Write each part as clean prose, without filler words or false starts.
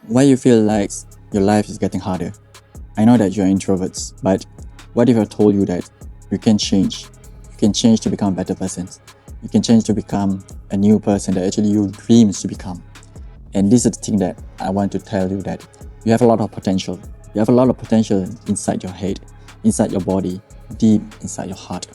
Why you feel like your life is getting harder? I know that you're introverts, but what if I told you that you can change? You can change to become a better person. You can change to become a new person that actually you dreams to become. And this is the thing that I want to tell you, that you have a lot of potential. You have a lot of potential inside your head, inside your body, deep inside your heart.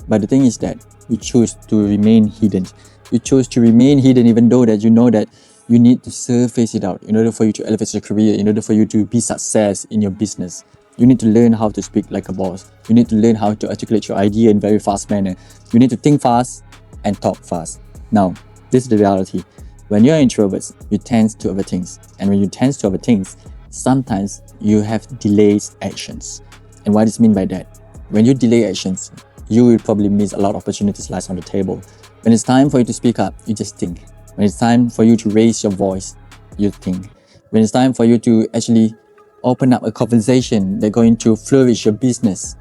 But the thing is that you choose to remain hidden. You choose to remain hidden even though that you know that you need to surface it out in order for you to elevate your career, in order for you to be success in your business. You need to learn how to speak like a boss. You need to learn how to articulate your idea in very fast manner. You need to think fast and talk fast. Now, this is the reality. When you're introverts, you tend to overthink. And when you tend to overthink, sometimes you have delayed actions. And what does it mean by that? When you delay actions, you will probably miss a lot of opportunities lies on the table. When it's time for you to speak up, you just think. When it's time for you to raise your voice, you think. When it's time for you to actually open up a conversation that's going to flourish your business,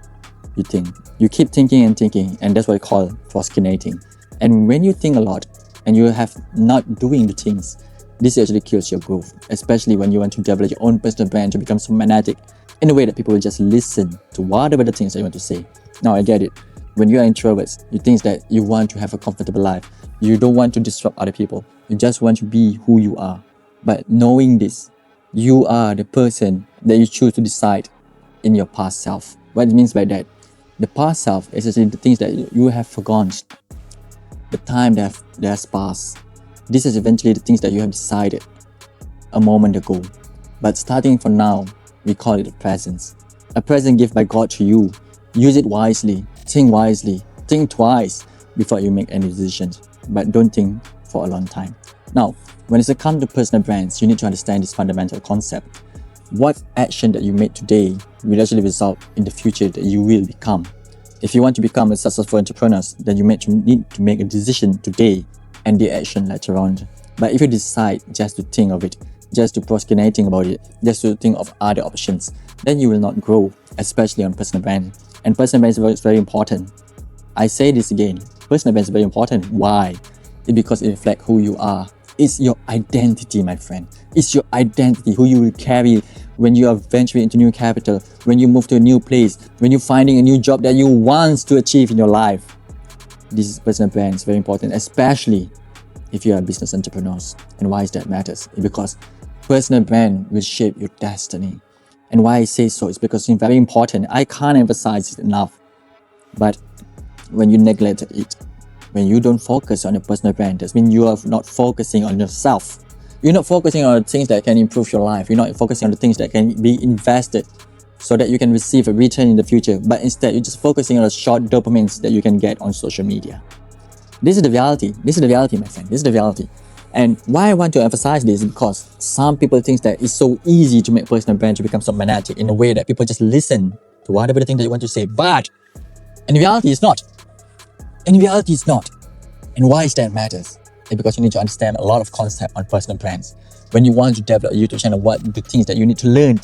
you think. You keep thinking, and that's what I call procrastinating. And when you think a lot and you have not doing the things, this actually kills your growth, especially when you want to develop your own personal brand to become so magnetic in a way that people will just listen to whatever the things that you want to say. Now, I get it. When you are introverts, you think that you want to have a comfortable life. You don't want to disrupt other people. You just want to be who you are. But knowing this, you are the person that you choose to decide in your past self. What it means by that? The past self is actually the things that you have forgotten. The time that has passed. This is eventually the things that you have decided a moment ago. But starting from now, we call it a present. A present gift by God to you. Use it wisely. Think wisely. Think twice before you make any decisions. But don't think for a long time. Now, when it comes to personal brands, you need to understand this fundamental concept. What action that you make today will actually result in the future that you will become. If you want to become a successful entrepreneur, then you need to make a decision today and the action later on. But if you decide just to think of it, just to procrastinating about it, just to think of other options, then you will not grow, especially on personal brand. And personal brand is very important. I say this again, personal brand is very important. Why? It's because it reflects who you are. It's your identity, my friend. It's your identity, who you will carry when you are venturing into new capital, when you move to a new place, when you're finding a new job that you want to achieve in your life. This is personal brand is very important, especially if you are a business entrepreneur. And why is that matters? It's because personal brand will shape your destiny. And why I say so is because it's very important. I can't emphasize it enough. But when you neglect it, when you don't focus on your personal brand, that means you are not focusing on yourself. You're not focusing on the things that can improve your life. You're not focusing on the things that can be invested so that you can receive a return in the future. But instead, you're just focusing on the short dopamines that you can get on social media. This is the reality. This is the reality, my friend. This is the reality. And why I want to emphasize this is because some people think that it's so easy to make personal brand to become so magnetic in a way that people just listen to whatever the thing that you want to say. But in reality, it's not. In reality, it's not. And why is that matters? It's because you need to understand a lot of concepts on personal brands. When you want to develop a YouTube channel, what the things that you need to learn.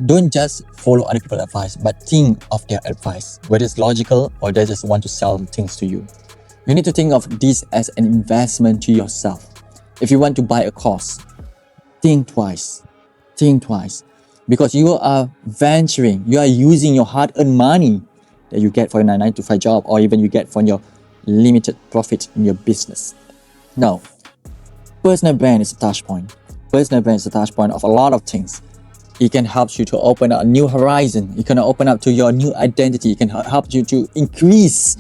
Don't just follow other people's advice, but think of their advice, whether it's logical or they just want to sell things to you. You need to think of this as an investment to yourself. If you want to buy a course, think twice. Think twice. Because you are venturing, you are using your hard-earned money that you get for your 9 to 5 job, or even you get from your limited profit in your business. Now, personal brand is a touch point. Personal brand is a touch point of a lot of things. It can help you to open up a new horizon. It can open up to your new identity. It can help you to increase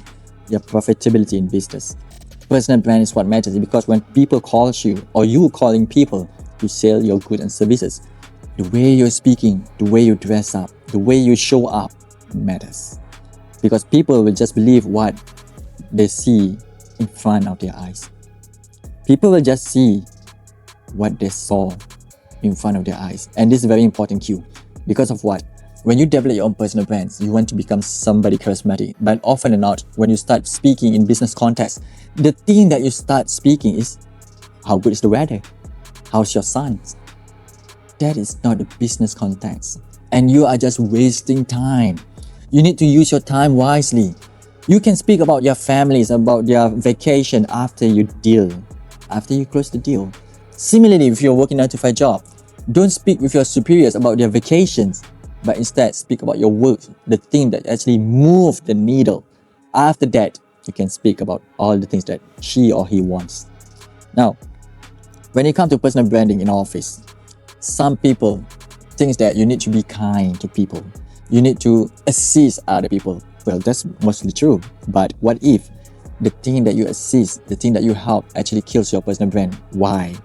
your profitability in business. Personal brand is what matters, because when people call you or you calling people to sell your goods and services, the way you're speaking, the way you dress up, the way you show up matters. Because people will just believe what they see in front of their eyes. People will just see what they saw in front of their eyes. And this is a very important cue. Because of what? When you develop your own personal brands, you want to become somebody charismatic. But often or not, when you start speaking in business context, the thing that you start speaking is, how good is the weather? How's your son? That is not the business context. And you are just wasting time. You need to use your time wisely. You can speak about your families, about their vacation after you deal, after you close the deal. Similarly, if you're working 9 to 5 job, Don't speak with your superiors about their vacations, but instead speak about your work, the thing that actually move the needle. After that, you can speak about all the things that she or he wants. Now, when it comes to personal branding in office, some people think that you need to be kind to people. You need to assist other people. Well, that's mostly true. But what if the thing that you assist, the thing that you help actually kills your personal brand? Why?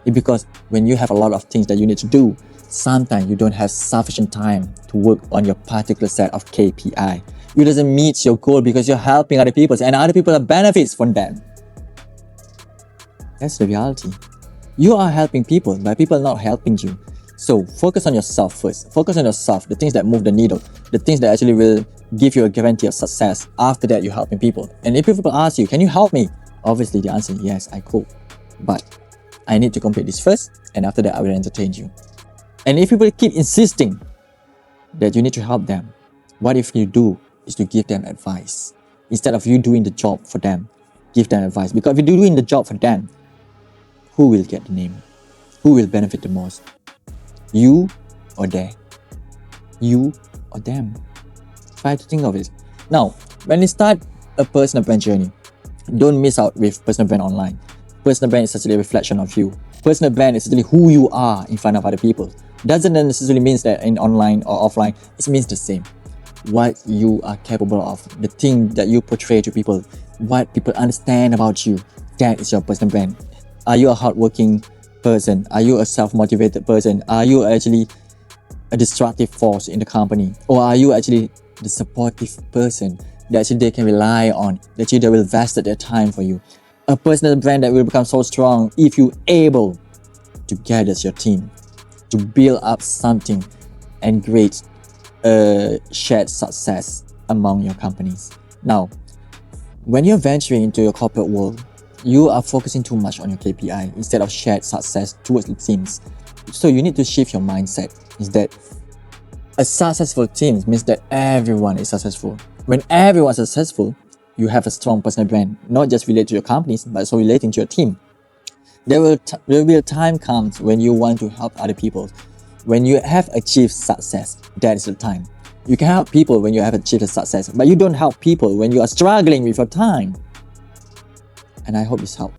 It's because when you have a lot of things that you need to do, sometimes you don't have sufficient time to work on your particular set of KPI. You doesn't meet your goal because you're helping other people and other people have benefits from them. That's the reality. You are helping people, but people are not helping you. So focus on yourself first. Focus on yourself, the things that move the needle, the things that actually will give you a guarantee of success. After that, you're helping people. And if people ask you, can you help me? Obviously, the answer is yes, I could. But I need to complete this first, and after that, I will entertain you. And if people keep insisting that you need to help them, what if you do is to give them advice? Instead of you doing the job for them, give them advice. Because if you're doing the job for them, who will get the name? Who will benefit the most? You or they? You or them? Try to think of it. Now, when you start a personal brand journey, don't miss out with personal brand online. Personal brand is actually a reflection of you. Personal brand is actually who you are in front of other people. Doesn't necessarily mean that in online or offline, it means the same. What you are capable of, the thing that you portray to people, what people understand about you, that is your personal brand. Are you a hardworking person? Are you a self-motivated person? Are you actually a destructive force in the company? Or are you actually the supportive person that actually they can rely on, that they will invest their time for you? A personal brand that will become so strong if you're able to gather your team, to build up something and create a shared success among your companies. Now, when you're venturing into your corporate world, you are focusing too much on your KPI instead of shared success towards the teams. So you need to shift your mindset. Is that a successful team means that everyone is successful. When everyone is successful, you have a strong personal brand, not just related to your companies, but also relating to your team. There will be a time comes when you want to help other people. When you have achieved success, that is the time. You can help people when you have achieved success, but you don't help people when you are struggling with your time. And I hope this helped.